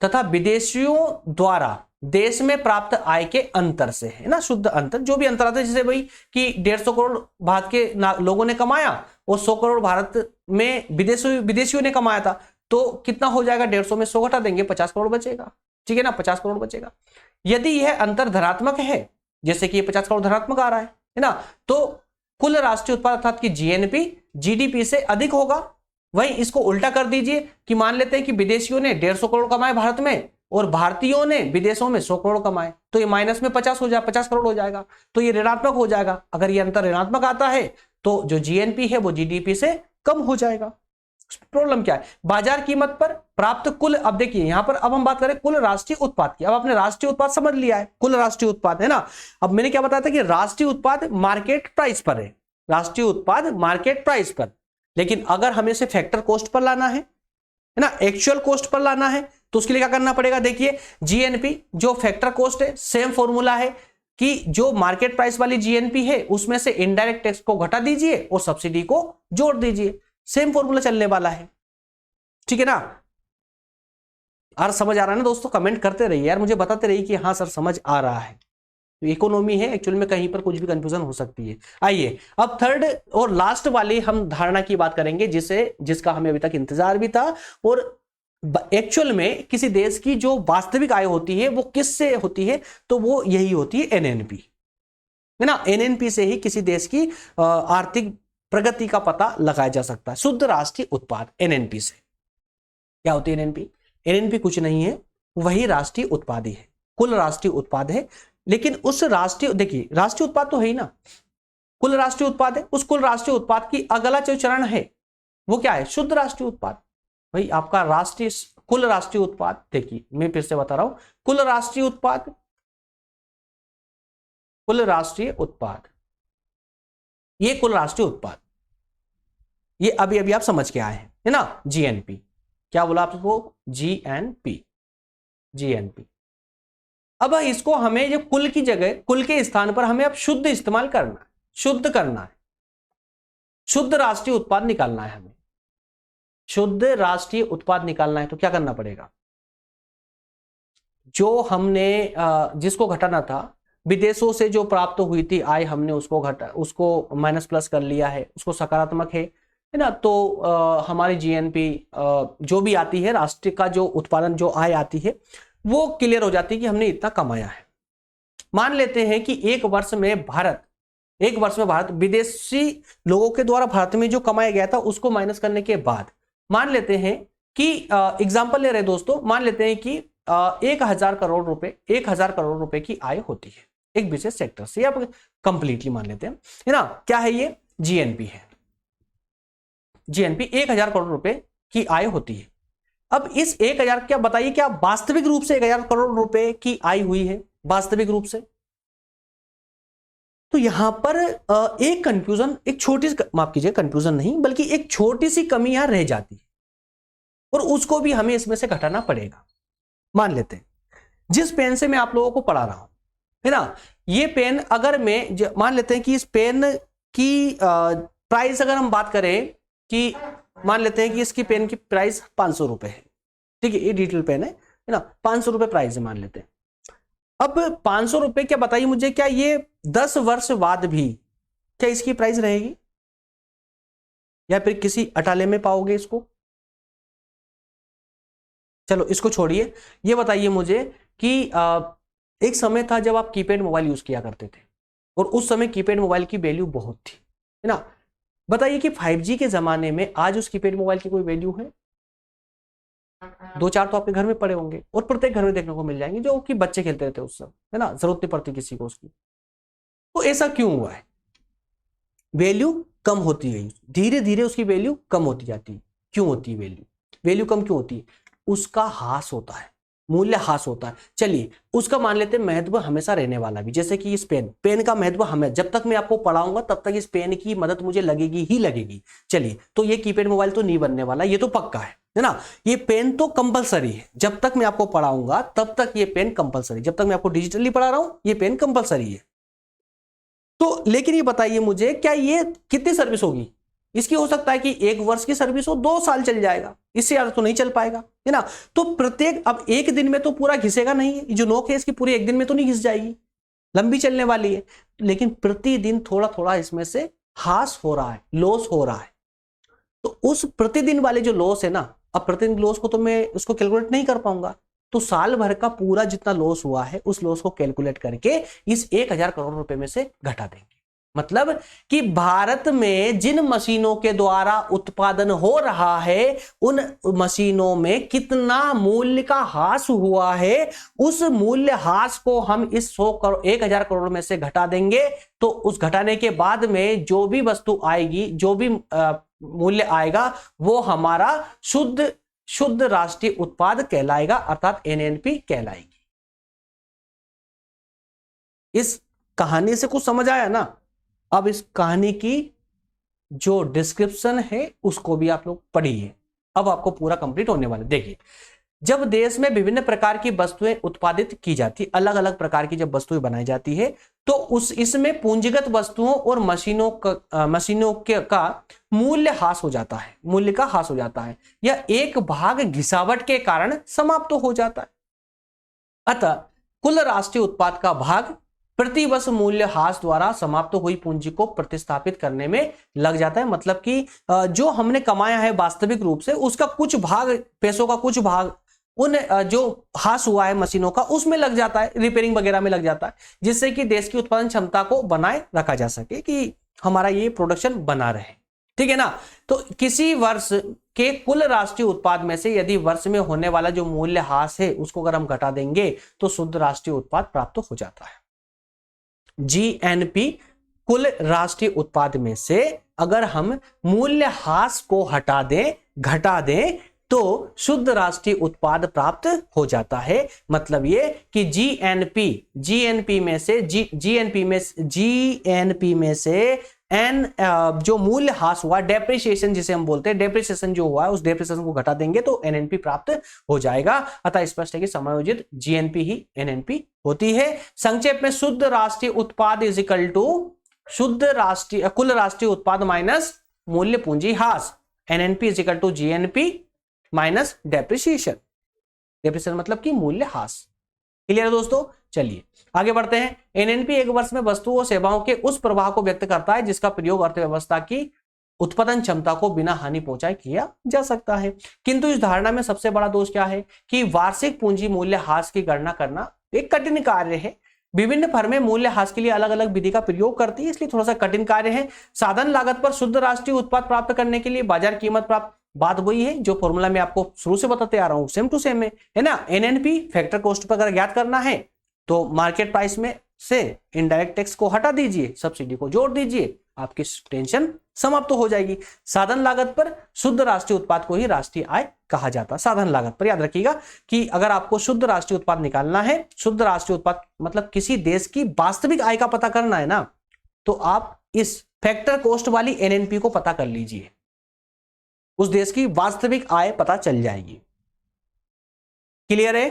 तथा विदेशियों द्वारा देश में प्राप्त आय के अंतर से, है ना, शुद्ध अंतर, जो भी अंतर आता है, जैसे भाई कि 150 करोड़ भारत के लोगों ने कमाया और 100 करोड़ भारत में विदेशियों ने कमाया था, तो कितना हो जाएगा, 150 में 100 घटा देंगे, 50 करोड़ बचेगा। ठीक है ना, 50 करोड़ बचेगा। यदि यह अंतर धनात्मक है, जैसे कि ये 50 करोड़ धनात्मक आ रहा है ना, तो कुल राष्ट्रीय उत्पाद अर्थात कि जीएनपी जीडीपी से अधिक होगा। वहीं इसको उल्टा कर दीजिए कि मान लेते हैं कि विदेशियों ने 150 करोड़ कमाए भारत में और भारतीयों ने विदेशों में 100 करोड़ कमाए, तो ये माइनस में 50 हो जाए, 50 करोड़ हो जाएगा, तो ये ऋणात्मक हो जाएगा। अगर ये अंतर ऋणात्मक आता है तो जो जीएनपी है वो जीडीपी से कम हो जाएगा। प्रॉब्लम क्या है, बाजार कीमत पर प्राप्त कुल, अब देखिए यहां पर अब हम बात करें कुल राष्ट्रीय उत्पाद की। अब आपने राष्ट्रीय उत्पाद समझ लिया है, कुल राष्ट्रीय उत्पाद, है ना। अब मैंने क्या बताया था कि राष्ट्रीय उत्पाद मार्केट प्राइस पर है, राष्ट्रीय उत्पाद मार्केट प्राइस पर, लेकिन अगर हमें इसे फैक्टर कॉस्ट पर लाना है ना, एक्चुअल कॉस्ट पर लाना है, तो उसके लिए क्या करना पड़ेगा, देखिए जीएनपी जो फैक्टर कॉस्ट है, सेम फॉर्मूला है कि जो मार्केट प्राइस वाली जीएनपी है उसमें से इनडायरेक्ट टैक्स को घटा दीजिए और सब्सिडी को जोड़ दीजिए, सेम फॉर्मूला चलने वाला है। ठीक है ना, यार समझ आ रहा है ना दोस्तों, कमेंट करते रहिए यार, मुझे बताते रहिए कि हाँ सर समझ आ रहा है। तो इकोनॉमी है एक्चुअल में, कहीं पर कुछ भी कंफ्यूजन हो सकती है। आइए अब थर्ड और लास्ट वाली हम धारणा की बात करेंगे, जिसका हमें अभी तक इंतजार भी था, और एक्चुअल में किसी देश की जो वास्तविक आय होती है वो किससे होती है, तो वो यही होती है एनएनपी, है ना। एनएनपी से ही किसी देश की आर्थिक प्रगति का पता लगाया जा सकता है, शुद्ध राष्ट्रीय उत्पाद, एनएनपी से। क्या होती है एनएनपी, एनएनपी कुछ नहीं है, वही राष्ट्रीय उत्पाद ही है, कुल राष्ट्रीय उत्पाद है। लेकिन उस राष्ट्रीय, देखिए राष्ट्रीय उत्पाद तो है ही ना, कुल राष्ट्रीय उत्पाद है, उस कुल राष्ट्रीय उत्पाद की अगला जो चरण है वो क्या है, शुद्ध राष्ट्रीय उत्पाद। भाई आपका राष्ट्रीय कुल राष्ट्रीय उत्पाद, देखिए मैं फिर से बता रहा हूं, कुल राष्ट्रीय उत्पाद, कुल राष्ट्रीय उत्पाद, ये कुल राष्ट्रीय उत्पाद, ये अभी अभी आप समझ के आए हैं, है ना। जीएनपी, क्या बोला आपको, जीएनपी, जीएनपी। अब इसको हमें जो कुल की जगह, कुल के स्थान पर हमें अब शुद्ध इस्तेमाल करना है, शुद्ध करना है, शुद्ध राष्ट्रीय उत्पाद निकालना है हमें, शुद्ध राष्ट्रीय उत्पाद निकालना है। तो क्या करना पड़ेगा, जो हमने जिसको घटाना था, विदेशों से जो प्राप्त हुई थी आय, हमने उसको माइनस प्लस कर लिया है, उसको सकारात्मक है, है ना। तो हमारी जीएनपी जो भी आती है, राष्ट्र का जो उत्पादन, जो आय आती है, वो क्लियर हो जाती है कि हमने इतना कमाया है। मान लेते हैं कि एक वर्ष में भारत विदेशी लोगों के द्वारा भारत में जो कमाया गया था उसको माइनस करने के बाद, मान लेते हैं कि एग्जांपल ले रहे हैं दोस्तों, मान लेते हैं कि 1000 करोड़ रुपए की आय होती है एक विशेष सेक्टर से, या कंप्लीटली मान लेते हैं, है ना। क्या है ये? जीएनपी है। जीएनपी 1000 करोड़ रुपए की आय होती है। अब इस 1000, क्या बताइए, क्या वास्तविक रूप से 1000 करोड़ रुपए की आय हुई है वास्तविक रूप से? तो यहां पर एक कंफ्यूजन, एक छोटी सी, माफ कीजिए, कंफ्यूजन नहीं बल्कि एक छोटी सी कमी यहां रह जाती है, और उसको भी हमें इसमें से घटाना पड़ेगा। मान लेते हैं जिस पेन से मैं आप लोगों को पढ़ा रहा हूं, है ना, ये पेन अगर मैं मान लेते हैं कि इस पेन की प्राइस अगर हम बात करें कि मान लेते हैं कि इसकी पेन की प्राइस 500 रुपए है, ठीक है, ये डिटेल पेन है ना, 500 रुपए प्राइस है मान लेते हैं। अब 500 रुपए, क्या बताइए मुझे, क्या ये 10 वर्ष बाद भी क्या इसकी प्राइस रहेगी, या फिर किसी अटाले में पाओगे इसको? चलो इसको छोड़िए, ये बताइए मुझे कि एक समय था जब आप कीपैड मोबाइल यूज किया करते थे, और उस समय कीपैड मोबाइल की वैल्यू बहुत थी, है ना। बताइए कि 5G के जमाने में आज उस कीपैड मोबाइल की कोई वैल्यू है? 2-4 तो आपके घर में पड़े होंगे, और प्रत्येक घर में देखने को मिल जाएंगे, जो कि बच्चे खेलते रहते उस समय, है ना, जरूरत नहीं पड़ती किसी को उसकी। तो ऐसा क्यों हुआ है? वैल्यू कम होती गई, धीरे धीरे उसकी वैल्यू कम होती जाती है। क्यों होती है वैल्यू कम क्यों होती है? उसका ह्रास होता है, मूल्य ह्रास होता है। चलिए उसका मान लेते हैं महत्व हमेशा रहने वाला भी, जैसे कि इस पेन का महत्व हमें, जब तक मैं आपको पढ़ाऊंगा तब तक इस पेन की मदद मुझे लगेगी ही लगेगी। चलिए, तो ये कीपैड मोबाइल तो नहीं बनने वाला, ये तो पक्का है ना। ये पेन तो कंपलसरी है, जब तक मैं आपको पढ़ाऊंगा तब तक ये पेन कंपलसरी, जब तक मैं आपको डिजिटली पढ़ा रहा हूं ये पेन कंपलसरी है। तो लेकिन ये बताइए मुझे, क्या ये कितनी सर्विस होगी इसकी? हो सकता है कि 1 वर्ष की सर्विस हो, 2 साल चल जाएगा, इससे ज्यादा तो नहीं चल पाएगा, है ना। तो प्रत्येक, अब एक दिन में तो पूरा घिसेगा नहीं, जो नोक है इसकी पूरी एक दिन में तो नहीं घिस जाएगी, लंबी चलने वाली है, लेकिन प्रतिदिन थोड़ा थोड़ा इसमें से ह्रास हो रहा है, लॉस हो रहा है। तो उस प्रतिदिन वाले जो लॉस है ना, अब प्रतिदिन लॉस को तो मैं उसको कैलकुलेट नहीं कर पाऊंगा, तो साल भर का पूरा जितना लॉस हुआ है उस लॉस को कैलकुलेट करके इस 1000 करोड़ रुपए में से घटा देंगे। मतलब कि भारत में जिन मशीनों के द्वारा उत्पादन हो रहा है उन मशीनों में कितना मूल्य का ह्रास हुआ है, उस मूल्य ह्रास को हम इस 1000 करोड़ में से घटा देंगे। तो उस घटाने के बाद में जो भी वस्तु आएगी, जो भी मूल्य आएगा, वो हमारा शुद्ध राष्ट्रीय उत्पाद कहलाएगा, अर्थात एनएनपी कहलाएगी। इस कहानी से कुछ समझ आया ना? अब इस कहानी की जो डिस्क्रिप्शन है उसको भी आप लोग पढ़िए, अब आपको पूरा कंप्लीट होने वाला। देखिए, जब देश में विभिन्न प्रकार की वस्तुएं उत्पादित की जाती, अलग अलग प्रकार की जब वस्तुएं बनाई जाती है, तो इसमें पूंजीगत वस्तुओं और मशीनों का मूल्य ह्रास हो जाता है, मूल्य का ह्रास हो जाता है, यह एक भाग घिसावट के कारण समाप्त हो जाता है। अतः कुल राष्ट्रीय उत्पाद का भाग प्रति वर्ष मूल्य ह्रास द्वारा समाप्त हुई पूंजी को प्रतिस्थापित करने में लग जाता है। मतलब कि जो हमने कमाया है वास्तविक रूप से, उसका कुछ भाग, पैसों का कुछ भाग उन जो ह्रास हुआ है मशीनों का, उसमें लग जाता है, रिपेयरिंग वगैरह में लग जाता है, जिससे कि देश की उत्पादन क्षमता को बनाए रखा जा सके, कि हमारा ये प्रोडक्शन बना रहे, ठीक है ना। तो किसी वर्ष के कुल राष्ट्रीय उत्पाद में से यदि वर्ष में होने वाला जो मूल्य ह्रास है उसको अगर हम घटा देंगे तो शुद्ध राष्ट्रीय उत्पाद प्राप्त हो जाता है। जीएनपी, कुल राष्ट्रीय उत्पाद में से अगर हम मूल्य ह्रास को हटा दें, घटा दें, तो शुद्ध राष्ट्रीय उत्पाद प्राप्त हो जाता है। मतलब ये कि जीएनपी में से एन जो मूल्य ह्रास हुआ, डेप्रिसिएशन जिसे हम बोलते हैं, डेप्रिसिएशन जो हुआ है उस डेप्रिसिएशन को घटा देंगे तो एनएनपी प्राप्त हो जाएगा। अतः स्पष्ट है कि समायोजित जीएनपी ही एनएनपी होती है। संक्षेप में शुद्ध राष्ट्रीय उत्पाद इज इक्वल टू कुल राष्ट्रीय उत्पाद माइनस मूल्य पूंजी ह्रास, NNP is equal to GNP minus depreciation मतलब कि मूल्य ह्रास। क्लियर है दोस्तों? चलिए आगे बढ़ते हैं। एनएनपी एक वर्ष में वस्तुओं और सेवाओं के उस प्रवाह को व्यक्त करता है जिसका प्रयोग अर्थव्यवस्था की उत्पादन क्षमता को बिना हानि पहुंचाए किया जा सकता है। किंतु इस धारणा में सबसे बड़ा दोष क्या है कि वार्षिक पूंजी मूल्य ह्रास की गणना करना एक कठिन कार्य है। विभिन्न फर्में मूल्य ह्रास के लिए अलग अलग विधि का प्रयोग करती है, इसलिए थोड़ा सा कठिन कार्य है। साधन लागत पर शुद्ध राष्ट्रीय उत्पाद प्राप्त करने के लिए बाजार कीमत प्राप्त, बात वही है जो फॉर्मूला मैं आपको शुरू से बताते आ रहा हूं, सेम टू सेम है ना। एनएनपी फैक्टर कॉस्ट पर अगर ज्ञात करना है तो मार्केट प्राइस में से इनडायरेक्ट टैक्स को हटा दीजिए, सब्सिडी को जोड़ दीजिए, आपकी टेंशन समाप्त हो जाएगी। साधन लागत पर शुद्ध राष्ट्रीय उत्पाद को ही राष्ट्रीय आय कहा जाता है। साधन लागत पर याद रखिएगा कि अगर आपको शुद्ध राष्ट्रीय उत्पाद निकालना है, शुद्ध राष्ट्रीय उत्पाद मतलब किसी देश की वास्तविक आय का पता करना है ना, तो आप इस फैक्टर कॉस्ट वाली एनएनपी को पता कर लीजिए, उस देश की वास्तविक आय पता चल जाएगी। क्लियर है?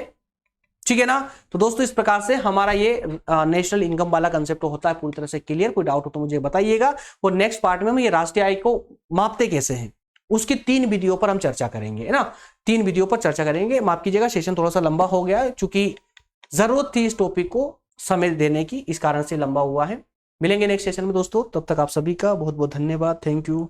ठीक है ना। तो दोस्तों इस प्रकार से हमारा ये नेशनल इनकम वाला कंसेप्ट होता है पूरी तरह से क्लियर। कोई डाउट हो तो मुझे बताइएगा। और नेक्स्ट पार्ट में हम ये राष्ट्रीय आय को मापते कैसे हैं उसकी 3 वीडियो पर हम चर्चा करेंगे, है ना। 3 वीडियो पर चर्चा करेंगे। माफ कीजिएगा सेशन थोड़ा सा लंबा हो गया है, चूंकि जरूरत थी इस टॉपिक को समय देने की, इस कारण से लंबा हुआ है। मिलेंगे नेक्स्ट सेशन में दोस्तों, तब तक आप सभी का बहुत बहुत धन्यवाद। Thank you.